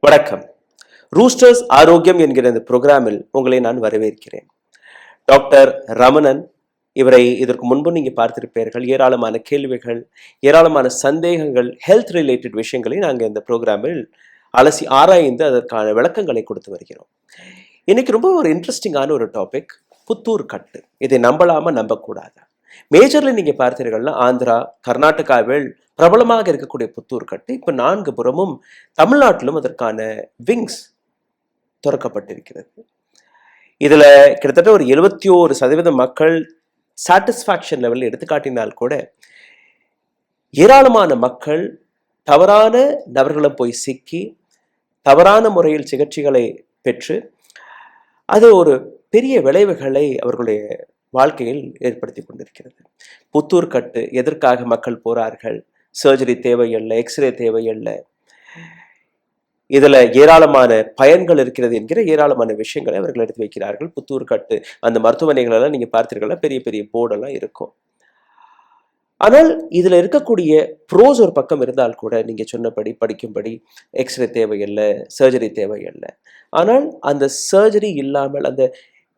வணக்கம். ரூஸ்டர்ஸ் ஆரோக்கியம் என்கிற இந்த புரோகிராமில் உங்களை நான் வரவேற்கிறேன். டாக்டர் ரமணன், இவரை இதற்கு முன்பு நீங்க பார்த்திருப்பீர்கள். ஏராளமான கேள்விகள், ஏராளமான சந்தேகங்கள், ஹெல்த் ரிலேட்டட் விஷயங்களை நாங்கள் இந்த புரோகிராமில் அலசி ஆராய்ந்து அதற்கான விளக்கங்களை கொடுத்து வருகிறோம். இன்னைக்கு ரொம்ப ஒரு இன்ட்ரெஸ்டிங்கான ஒரு டாபிக், புத்தூர் கட்டு. இதை நம்பலாமா நம்பக்கூடாதா? மேஜர்ல நீங்க பார்த்தீர்கள்னா ஆந்திரா, கர்நாடகாவில் பிரபலமாக இருக்கக்கூடிய புத்தூர் கட்டு இப்ப 4 புறமும் தமிழ்நாட்டிலும் அதற்கான விங்ஸ் திறக்கப்பட்டிருக்கிறது. இதுல கிட்டத்தட்ட ஒரு 71% மக்கள் சாட்டிஸ்பாக்சன் லெவலில் எடுத்துக்காட்டினால் கூட ஏராளமான மக்கள் தவறான நபர்களை போய் சிக்கி தவறான முறையில் சிகிச்சைகளை பெற்று அது ஒரு பெரிய விளைவுகளை அவர்களுடைய வாழ்க்கையில் ஏற்படுத்தி கொண்டிருக்கிறது. புத்தூர் கட்டு எதற்காக மக்கள் போறார்கள்? சர்ஜரி தேவையில்லை, எக்ஸ்ரே தேவையில்லை, இதுல ஏராளமான பயன்கள் இருக்கிறது என்கிற ஏராளமான விஷயங்களை அவர்கள் எடுத்து வைக்கிறார்கள். புத்தூர் கட்டு அந்த மருத்துவமனைகள் எல்லாம் நீங்க பார்த்தீர்கள்னா பெரிய பெரிய போர்டெல்லாம் இருக்கும். ஆனால் இதுல இருக்கக்கூடிய ப்ரோஸ் ஒரு பக்கம் இருந்தால் கூட நீங்க சொன்னபடி படிக்கும்படி எக்ஸ்ரே தேவையில்லை, சர்ஜரி தேவையில்லை. ஆனால் அந்த சர்ஜரி இல்லாமல் அந்த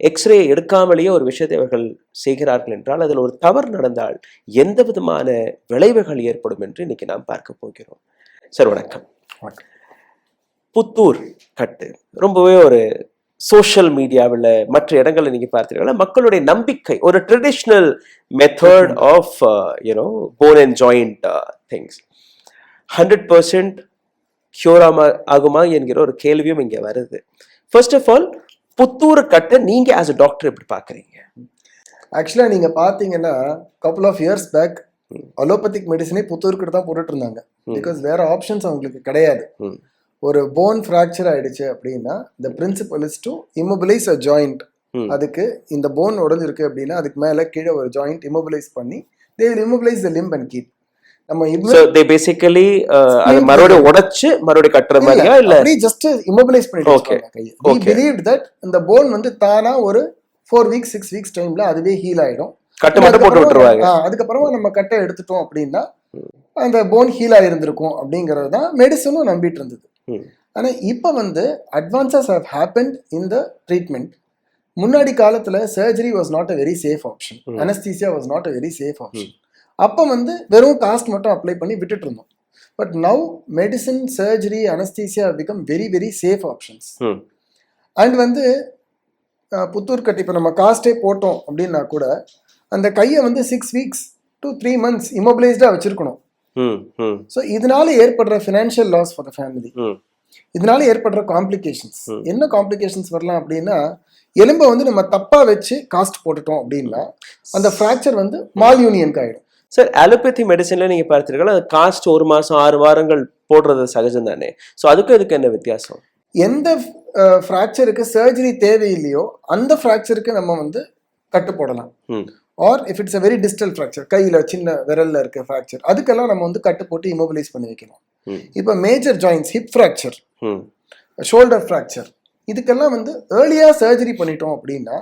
எக்ஸ்ரே எடுக்காமலேயே ஒரு விஷயத்தை அவர்கள் செய்கிறார்கள் என்றால் அதில் ஒரு தவறு நடந்தால் எந்த விதமான விளைவுகள் ஏற்படும் என்று இன்னைக்கு நாம் பார்க்க போகிறோம். சார் வணக்கம். புத்தூர் கட்டு ரொம்பவே ஒரு சோஷியல் மீடியாவில் மற்ற இடங்களில் நீங்க பார்த்தீங்கன்னா மக்களுடைய நம்பிக்கை, ஒரு traditional method of bone and joint things. 100% cure ஆகுமா என்கிற ஒரு கேள்வியும் இங்க வருது. ஃபர்ஸ்ட் ஆஃப் ஆல், புத்தூர் கட்டை நீங்க ஆஸ் அ டாக்டர் எப்படி பாக்குறீங்க? ஆக்சுவலா நீங்க பாத்தீங்கன்னா couple of years back allopathic மெடிசனே புத்தூர் கட்டு தான் போட்டுட்டு இருந்தாங்க. பிகாஸ் வேற ஆப்ஷன்ஸ் அவங்களுக்கு கிடையாது. ஒரு போன் ஃப்ராக்சர் ஆயிடுச்சு அப்படின்னா the principle is to immobilize a joint. அதுக்கு இந்த போன் உடைஞ்சிருக்கு அப்படின்னா அதுக்கு மேல கீழே ஒரு ஜாயிண்ட் இம்மோபிலைஸ் பண்ணி they will immobilize the limb and keep. நம்ம பேசிக்கலி அது மறுபடியும் உடைச்சு மறுபடியும் கட்டுற மாதிரியா இல்ல அப்படியே ஜஸ்ட் இம்மோபிலைஸ் பண்ணிட்டு கையை. we believed that இந்த போன் வந்து தானா ஒரு 4 weeks 6 weeks டைம்ல அதுவே ஹீல் ஆயிடும். கட்டு மட்டும் போட்டு விட்டுருவாங்க. அதுக்கப்புறமா நம்ம கட்டை எடுத்துட்டோம் அப்படின்னா அந்த போன் ஹீல் ஆயிருந்திருக்கும் அப்படிங்கறது தான் மெடிசனும் நம்பிட்டு இருந்தது. ஆனா இப்ப வந்து advances have happened in the treatment. முன்னாடி காலத்துல surgery was not a very safe option, anaesthesia was not a very safe option. அப்போ வந்து வெறும் காஸ்ட் மட்டும் அப்ளை பண்ணி விட்டுட்டு இருந்தோம். But now medicine, surgery, anaesthesia become very very safe options. And வந்து புத்தூர் கட்டு இப்போ நம்ம காஸ்டே போட்டோம் அப்படின்னா கூட அந்த கையை வந்து 6 weeks to 3 months இம்மோபிலைஸ்டா வச்சிருக்கணும். ஸோ இதனால ஏற்படுற financial loss for the family, இதனால ஏற்படுற காம்ப்ளிகேஷன்ஸ் என்ன காம்ப்ளிகேஷன்ஸ் வரலாம் அப்படின்னா, எலும்பை வந்து நம்ம தப்பா வச்சு காஸ்ட் போட்டுட்டோம் அப்படின்னா அந்த ஃப்ராக்சர் வந்து மால் யூனியனுக்கு ஆயிடும். சார், அலோபதி மெடிசன்ல நீங்க பார்த்தீங்கன்னா அது காஸ்ட் 1 மாசம் 6 வாரங்கள் போடுறது சகஜம் தானே. ஸோ அதுக்கு இதுக்கு என்ன வித்தியாசம்? எந்த ஃப்ராக்சருக்கு சர்ஜரி தேவையில்லையோ அந்த ஃப்ராக்சருக்கு நம்ம வந்து கட்டு போடலாம். Or if it's a very distal fracture, கையில சின்ன விரல்ல இருக்க ஃப்ராக்சர், அதுக்கெல்லாம் நம்ம வந்து கட்டு போட்டு இம்மோபிலைஸ் பண்ணி வைக்கலாம். இப்போ major joints, hip fracture, shoulder fracture, இதுக்கெல்லாம் வந்து ஏர்லியா சர்ஜரி பண்ணிட்டோம் அப்படின்னா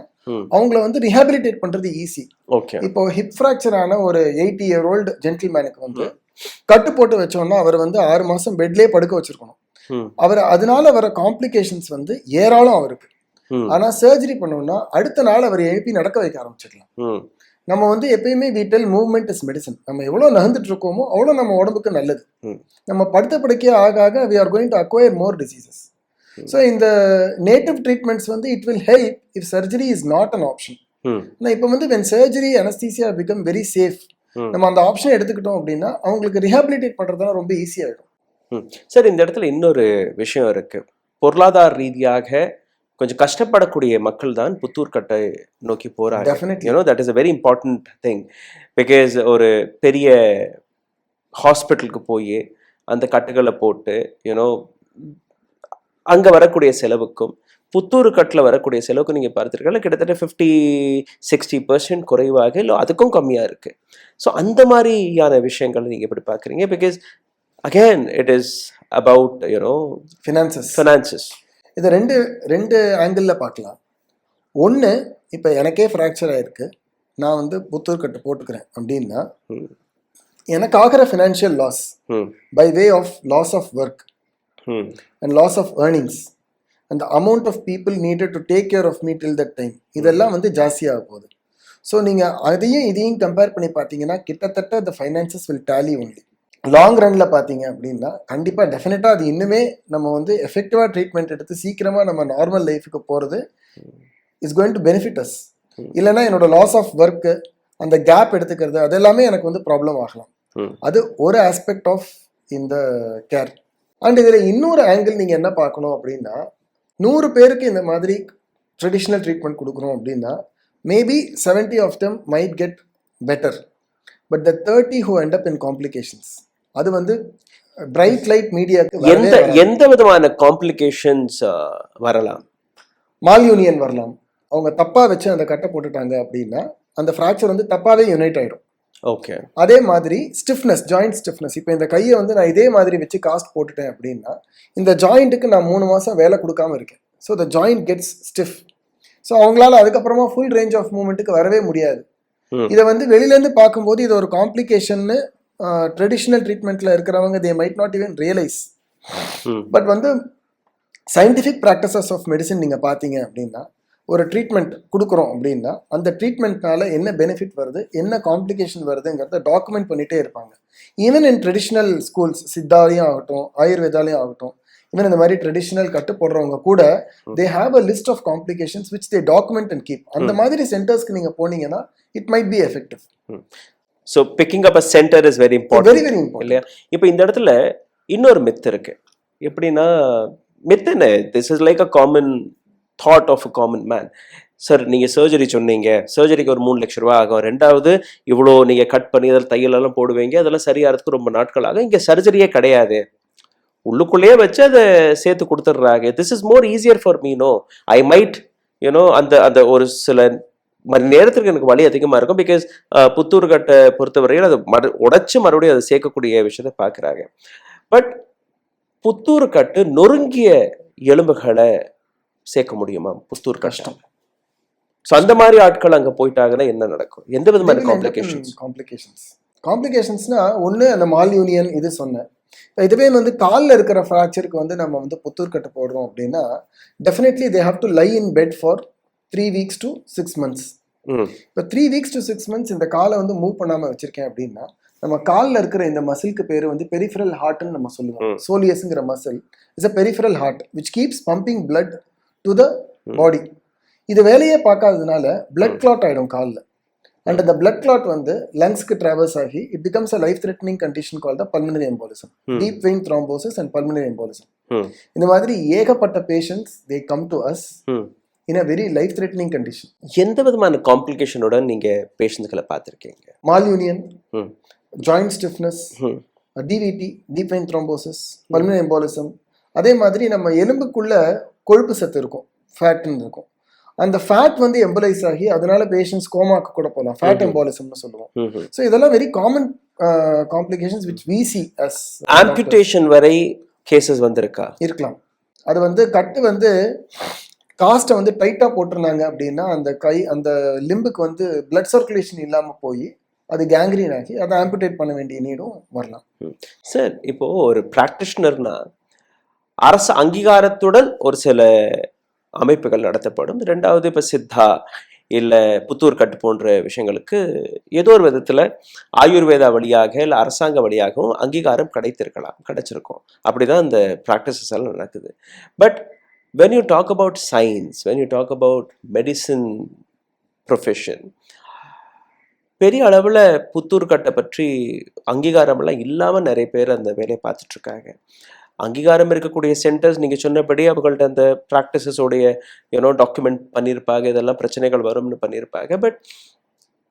அவங்கள வந்து ரிஹாபிலிட்டேட் பண்றது ஈஸி. இப்போ ஹிப் ஃப்ராக்சர் ஆன ஒரு 80-year-old ஜென்டில்மேனுக்கு வந்து கட்டு போட்டு வச்சோம்னா அவர் வந்து 6 மாசம் பெட்லயே படுக்க வச்சிருக்கணும். அவர் அதனால வர காம்ப்ளிகேஷன்ஸ் வந்து ஏராளம் அவருக்கு. ஆனா சர்ஜரி பண்ணோம்னா அடுத்த நாள் அவர் எழுப்பி நடக்க வைக்க ஆரம்பிச்சிடலாம். நம்ம வந்து எப்பயுமே we tell movement is medicine. நம்ம எவ்வளவு நகர்ந்துட்டு இருக்கோமோ அவ்வளவு நம்ம உடம்புக்கு நல்லது. நம்ம படுத்த படுக்கையே ஆக ஆக we are going to acquire more diseases. So இந்த நேட்டிவ் ட்ரீட்மெண்ட்ஸ் வந்து it will help if surgery is not an option. இப்போ வந்து when surgery anesthesia become very safe, நம்ம அந்த ஆப்ஷன் எடுத்துக்கிட்டோம் அப்படின்னா அவங்களுக்கு ரிஹாபிலிட்டேட் பண்றதுலாம் ரொம்ப ஈஸியாயிடும். சார், இந்த இடத்துல இன்னொரு விஷயம் இருக்கு. பொருளாதார ரீதியாக கொஞ்சம் கஷ்டப்படக்கூடிய மக்கள் தான் புத்தூர் கட்டை நோக்கி போறாங்க. that is a very important thing. Because ஒரு பெரிய ஹாஸ்பிட்டலுக்கு போய் அந்த கட்டுகளை போட்டு அங்க வரக்கூடிய செலவுக்கும் புத்தூர் கட்டில் வரக்கூடிய செலவுக்கும் நீங்க பார்த்துருக்கீங்க கிட்டத்தட்ட 50-60% குறைவாக இல்லை அதுக்கும் கம்மியா இருக்கு. ஸோ அந்த மாதிரியான விஷயங்கள் நீங்க எப்படி பாக்குறீங்க? Because again it is about finances. இதை ரெண்டு ஆங்கிளில் பார்க்கலாம். ஒன்று, இப்போ எனக்கே ஃப்ராக்சர் ஆயிருக்கு, நான் வந்து புத்தூர் கட்டு போட்டுக்கிறேன் அப்படின்னா எனக்கு ஆகிற financial loss by way of loss of work and loss of earnings and amount of people needed to take care of me till that time இதெல்லாம் வந்து ஜாஸ்தியாக போகுது. ஸோ நீங்கள் அதையும் இதையும் கம்பேர் பண்ணி பார்த்தீங்கன்னா கிட்டத்தட்ட the finances will tally only. Long Ranil பார்த்தீங்க அப்படின்னா கண்டிப்பாக டெஃபினட்டாக அது இன்னுமே நம்ம வந்து எஃபெக்டிவாக ட்ரீட்மெண்ட் எடுத்து சீக்கிரமாக நம்ம நார்மல் லைஃபுக்கு போகிறது is going to benefit us. இல்லைன்னா என்னோட லாஸ் ஆஃப் ஒர்க்கு அந்த கேப் எடுத்துக்கிறது அது எல்லாமே எனக்கு வந்து ப்ராப்ளம் ஆகலாம். அது ஒரு ஆஸ்பெக்ட் ஆஃப் இந்த கேர். அண்ட் இதில் இன்னொரு ஆங்கிள் நீங்கள் என்ன பார்க்கணும் அப்படின்னா 100 பேருக்கு இந்த மாதிரி ட்ரெடிஷ்னல் ட்ரீட்மெண்ட் கொடுக்குறோம் அப்படின்னா maybe 70 of them might get better, but the 30 who end up in complications அது வந்து பிரைட் லைட் மீடியாவுக்கு எந்த விதமான காம்ப்ளிகேஷன்ஸ் வரலாம்? மால் யூனியன் வரலாம். அவங்க தப்பாக வச்சு அந்த கட்டை போட்டுட்டாங்க அப்படின்னா அந்த ஃப்ராக்சர் வந்து தப்பாகவே யுனைட் ஆகிடும். ஓகே. அதே மாதிரி ஸ்டிஃப்னஸ், ஜாயிண்ட் ஸ்டிஃப்னஸ். இப்போ இந்த கையை வந்து நான் இதே மாதிரி வச்சு காஸ்ட் போட்டுட்டேன் அப்படின்னா இந்த ஜாயிண்ட்டுக்கு நான் 3 மாதம் வேலை கொடுக்காம இருக்கேன். So the joint gets stiff. So அவங்களால அதுக்கப்புறமா ஃபுல் ரேஞ்ச் ஆஃப் மூவ்மெண்ட்டுக்கு வரவே முடியாது. இதை வந்து வெளியிலேருந்து பார்க்கும்போது இது ஒரு காம்ப்ளிகேஷன்னு ட்ரெடிஷ்னல் ட்ரீட்மெண்ட்டில் இருக்கிறவங்க they might not even realise. But வந்து சயின்டிஃபிக் ப்ராக்டிசஸ் ஆஃப் மெடிசன் நீங்கள் பார்த்தீங்க அப்படின்னா ஒரு ட்ரீட்மெண்ட் கொடுக்குறோம் அப்படின்னா அந்த ட்ரீட்மெண்ட்னால என்ன பெனிஃபிட் வருது, என்ன காம்ப்ளிகேஷன் வருதுங்கிறத டாக்குமெண்ட் பண்ணிகிட்டே இருப்பாங்க. ஈவன் இன் ட்ரெடிஷ்னல் ஸ்கூல்ஸ், சித்தாலையும் ஆகட்டும் ஆயுர்வேதாலையும் ஆகட்டும், ஈவன் இந்த மாதிரி ட்ரெடிஷ்னல் கட்டு போடுறவங்க கூட they have a list of complications which they document and keep. அந்த மாதிரி சென்டர்ஸ்க்கு நீங்கள் போனீங்கன்னா it might be effective. So picking up a centre is very important. Very very important இல்லையா? இப்போ இந்த இடத்துல இன்னொரு மித் இருக்கு. எப்படின்னா மித் என்ன, this is like a common thought of a common man. Sir நீங்கள் சர்ஜரி சொன்னீங்க, சர்ஜரிக்கு ஒரு 3 லட்ச ரூபா ஆகும். ரெண்டாவது இவ்வளோ நீங்கள் கட் பண்ணி அதில் தையலெல்லாம் போடுவீங்க, அதெல்லாம் சரியாகிறதுக்கு ரொம்ப நாட்கள் ஆகும். இங்கே சர்ஜரியே கிடையாது, உள்ளுக்குள்ளேயே வச்சு அதை சேர்த்து கொடுத்துட்றாங்க. This is more easier for me. No, I might you know அந்த அந்த ஒரு சில மணி நேரத்துக்கு எனக்கு வலி அதிகமாக இருக்கும். பிகாஸ் புத்தூர் கட்டை பொறுத்தவரையில் அதை உடைச்சு மறுபடியும் அதை சேர்க்கக்கூடிய விஷயத்தை பார்க்குறாங்க. பட் புத்தூர் கட்டு நொறுங்கிய எலும்புகளை சேர்க்க முடியுமா? புத்தூர் கஷ்டம். ஸோ அந்த மாதிரி ஆட்கள் அங்கே போயிட்டாங்கன்னா என்ன நடக்கும்? எந்த விதமான காம்ப்ளிகேஷன்ஸ்னா ஒன்று அந்த மால் யூனியன் இது சொன்னேன். இதுவே வந்து காலில் இருக்கிற ஃப்ராக்சருக்கு வந்து நம்ம வந்து புத்தூர் கட்டு போடுறோம் அப்படின்னா definitely they have to lie in bed for 3 weeks to 6 months. இப்போ 3 weeks to 6 months இந்த காலை வந்து மூவ் பண்ணாமல் வச்சிருக்கேன் அப்படின்னா நம்ம காலில் இருக்கிற இந்த மசிலுக்கு பேர் வந்து பெரிஃபரல் ஹார்ட்னு நம்ம சொல்லுவோம். சோலியஸ்ங்கிற muscle is a peripheral heart which keeps pumping blood to the body. இது வேலையே பார்க்காததுனால பிளட் கிளாட் ஆகிடும் காலில். அண்ட் அந்த பிளட் கிளாட் வந்து லங்ஸ்க்கு டிராவல்ஸ் ஆகி it becomes a life threatening condition called pulmonary embolism, deep vein thrombosis and pulmonary embolism. இந்த மாதிரி ஏகப்பட்ட patients they come to us in a very life threatening condition. எந்த விதமான காம்ப்ளிகேஷனோட நீங்க பேஷண்ட்களை பார்த்துருக்கீங்க? Malunion, joint stiffness, DVT, deep vein thrombosis, pulmonary embolism. அதே மாதிரி நம்ம எலும்புக்குள்ள கொழுப்பு சத்து இருக்கும், ஃபேட்னு இருக்கும். அந்த ஃபேட் வந்து எம்பலைஸ் ஆகி அதனால பேஷண்ட்ஸ் கோமாக்கு கூட போகலாம், ஃபேட் எம்போலிசம்னு சொல்லுவோம். ஸோ இதெல்லாம் very common complications which we see us. Amputation வரை கேசஸ் வந்திருக்கா? இருக்கலாம். அது வந்து கட்டு வந்து காஸ்ட்டை வந்து டைட்டாக போட்டிருந்தாங்க அப்படின்னா அந்த கை அந்த லிம்புக்கு வந்து பிளட் சர்க்குலேஷன் இல்லாமல் போய் அது கேங்க்ரீன் ஆகி அதை ஆம்புடேட் பண்ண வேண்டிய நீடும் வரலாம். சார், இப்போ ஒரு ப்ராக்டிஷனர்னா அரசு அங்கீகாரத்துடன் ஒரு சில அமைப்புகள் நடத்தப்படும். ரெண்டாவது இப்போ சித்தா இல்லை புத்தூர் கட்டு போன்ற விஷயங்களுக்கு ஏதோ ஒரு விதத்தில் ஆயுர்வேதா வழியாக இல்லை அரசாங்க வழியாகவும் அங்கீகாரம் கிடைச்சிருக்கும். அப்படிதான் இந்த ப்ராக்டிசஸ் எல்லாம் நடக்குது. But when you talk about science, when you talk about medicine profession, பெரிய அளவில் புத்தூர் கட்டை பற்றி அங்கீகாரமெல்லாம் இல்லாமல் நிறைய பேர் அந்த வேலையை பார்த்துட்ருக்காங்க. அங்கீகாரம் இருக்கக்கூடிய சென்டர்ஸ் நீங்கள் சொன்னபடி அவங்கள்ட்ட அந்த ப்ராக்டிசஸோடைய டாக்குமெண்ட் பண்ணியிருப்பாங்க, இதெல்லாம் பிரச்சனைகள் வரும்னு பண்ணியிருப்பாங்க. பட்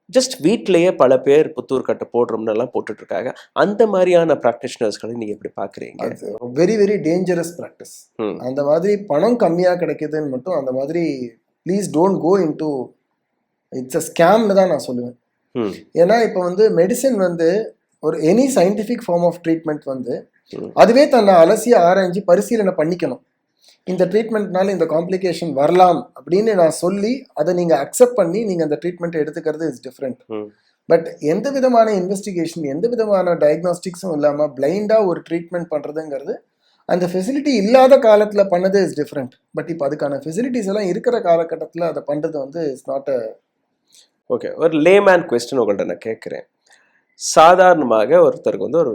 ஜஸ்ட் வீட்லேயே பல பேர் புத்தூர் கட்டை போடுறோம்னெல்லாம் போட்டுட்ருக்காங்க. அந்த மாதிரியான ப்ராக்டிஷனர்ஸ்களை நீங்கள் எப்படி பார்க்குறீங்க? Very very dangerous practice. அந்த மாதிரி பணம் கம்மியாக கிடைக்குதுன்னு மட்டும் அந்த மாதிரி please don't go into it's a ஸ்கேம்னு தான் நான் சொல்லுவேன். ஏன்னா இப்போ வந்து மெடிசன் வந்து ஒரு any scientific form of treatment வந்து அதுவே தன்னை அலசி ஆராய்ஞ்சு பரிசீலனை பண்ணிக்கணும். இந்த ட்ரீட்மெண்ட்னால இந்த காம்ப்ளிகேஷன் வரலாம் அப்படின்னு நான் சொல்லி அதை நீங்கள் அக்செப்ட் பண்ணி நீங்கள் அந்த ட்ரீட்மெண்ட்டை எடுத்துக்கிறது இஸ் டிஃப்ரெண்ட். பட் எந்த விதமான இன்வெஸ்டிகேஷன் எந்த விதமான டயக்னாஸ்டிக்ஸும் இல்லாமல் பிளைண்டாக ஒரு ட்ரீட்மெண்ட் பண்ணுறதுங்கிறது அந்த ஃபெசிலிட்டி இல்லாத காலத்தில் பண்ணது இஸ் டிஃப்ரெண்ட். பட் இப்போ அதுக்கான ஃபெசிலிட்டிஸ் எல்லாம் இருக்கிற காலகட்டத்தில் அதை பண்ணுறது வந்து இட்ஸ் நாட் அ. ஓகே, ஒரு லேமேன் கொஸ்டின் உங்கள்கிட்ட நான் கேட்குறேன். சாதாரணமாக ஒருத்தருக்கு வந்து ஒரு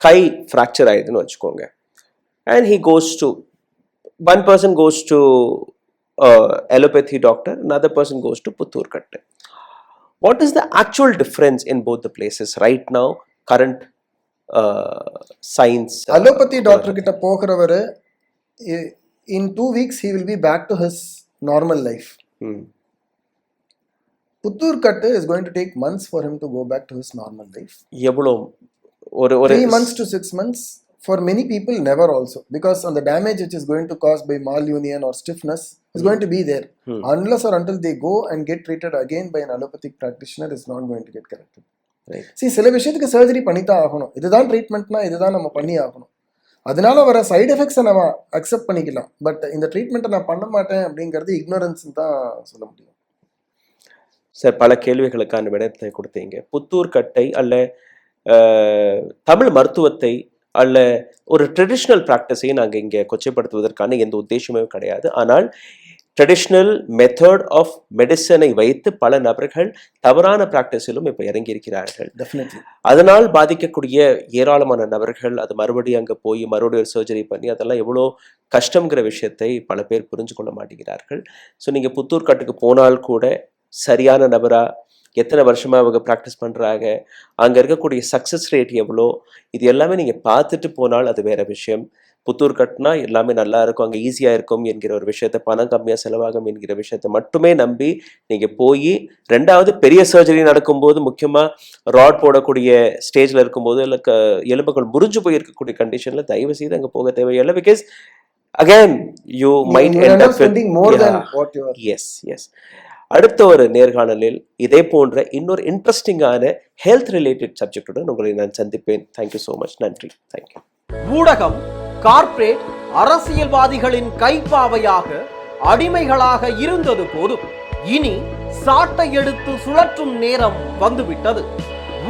கை ஃப்ராக்சர் ஆயிடுதுன்னு வச்சுக்கோங்க, and he goes to one person goes to allopathy doctor, another person goes to Puttur Kattu. What is the actual difference in both the places right now, current science? Allopathy doctor கிட்ட போகிறவர் in 2 weeks he will be back to his normal life. Puttur Kattu is going to take months for him to go back to his normal life. எவ்வளோ? ஒரு 3 months to 6 months. For many people, never also, because on the damage which is going to cause by malunion or stiffness is going to be there. Unless or until they go and get treated again by an allopathic practitioner, is not going to get corrected. Right. See, சில விஷயத்துக்கு surgery பண்ணித்தான் ஆகணும். இதுதான் ட்ரீட்மெண்ட்னா இதுதான் நம்ம பண்ணி ஆகணும். அதனால வர சைடு எஃபெக்ட்ஸை நம்ம அக்செப்ட் பண்ணிக்கலாம். பட் இந்த ட்ரீட்மெண்ட்டை நான் பண்ண மாட்டேன் அப்படிங்கிறது இக்னோரன்ஸ் தான் சொல்ல முடியும். சார், பல கேள்விகளுக்கான விடத்தை கொடுத்தீங்க. புத்தூர் கட்டை அல்ல தமிழ் மருத்துவத்தை அல்ல ஒரு ட்ரெடிஷ்னல் ப்ராக்டிஸையும் நாங்கள் இங்கே கொச்சைப்படுத்துவதற்கான எந்த உத்தேசமே கிடையாது. ஆனால் ட்ரெடிஷ்னல் மெத்தட் ஆஃப் மெடிசனை வைத்து பல நபர்கள் தவறான ப்ராக்டிஸிலும் இப்போ இறங்கியிருக்கிறார்கள். அதனால் பாதிக்கக்கூடிய ஏராளமான நபர்கள் அது மறுபடியும் அங்கே போய் மறுபடியும் சர்ஜரி பண்ணி அதெல்லாம் எவ்வளோ கஷ்டங்கிற விஷயத்தை பல பேர் புரிஞ்சு கொள்ள மாட்டேங்கிறார்கள். ஸோ நீங்கள் புத்தூர் கட்டுக்கு போனால் கூட சரியான நபரா, எத்தனை வருஷமாக அவங்க ப்ராக்டிஸ் பண்ணுறாங்க, அங்கே இருக்கக்கூடிய சக்ஸஸ் ரேட் எவ்வளோ, இது எல்லாமே நீங்கள் பார்த்துட்டு போனால் அது வேறு விஷயம். புத்தூர் கட்டினா எல்லாமே நல்லா இருக்கும், அங்கே ஈஸியாக இருக்கும் என்கிற ஒரு விஷயத்தை, பணம் கம்மியாக செலவாகும் என்கிற விஷயத்தை மட்டுமே நம்பி நீங்கள் போய் ரெண்டாவது பெரிய சர்ஜரி நடக்கும்போது, முக்கியமாக ராட் போடக்கூடிய ஸ்டேஜில் இருக்கும்போது இல்லை எலும்புகள் முறிஞ்சு போய் இருக்கக்கூடிய கண்டிஷனில் தயவு செய்து அங்கே போக தேவையில்லை. Because again you might end up with S. அடுத்த ஒரு நேர்காணலில் இதே போன்ற இன்னொரு இன்ட்ரெஸ்டிங்கான ஹெல்த் ரிலேட்டட் சப்ஜெக்டுடன் உங்களை நான் சந்திப்பேன். Thank you so much. நன்றி. தேங்க்யூ. ஊடகம் கார்ப்பரேட் அரசியல்வாதிகளின் கைப்பாவையாக அடிமைகளாக இருந்தது போதும், இனி சாட்டை எடுத்து சுழற்றும் நேரம் வந்துவிட்டது.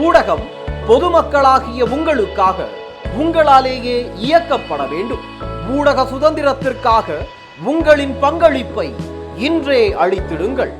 ஊடகம் பொதுமக்களாகிய உங்களுக்காக, உங்களாலேயே இயக்கப்பட வேண்டும். ஊடக சுதந்திரத்திற்காக உங்களின் பங்களிப்பை இன்றே அளித்திடுங்கள்.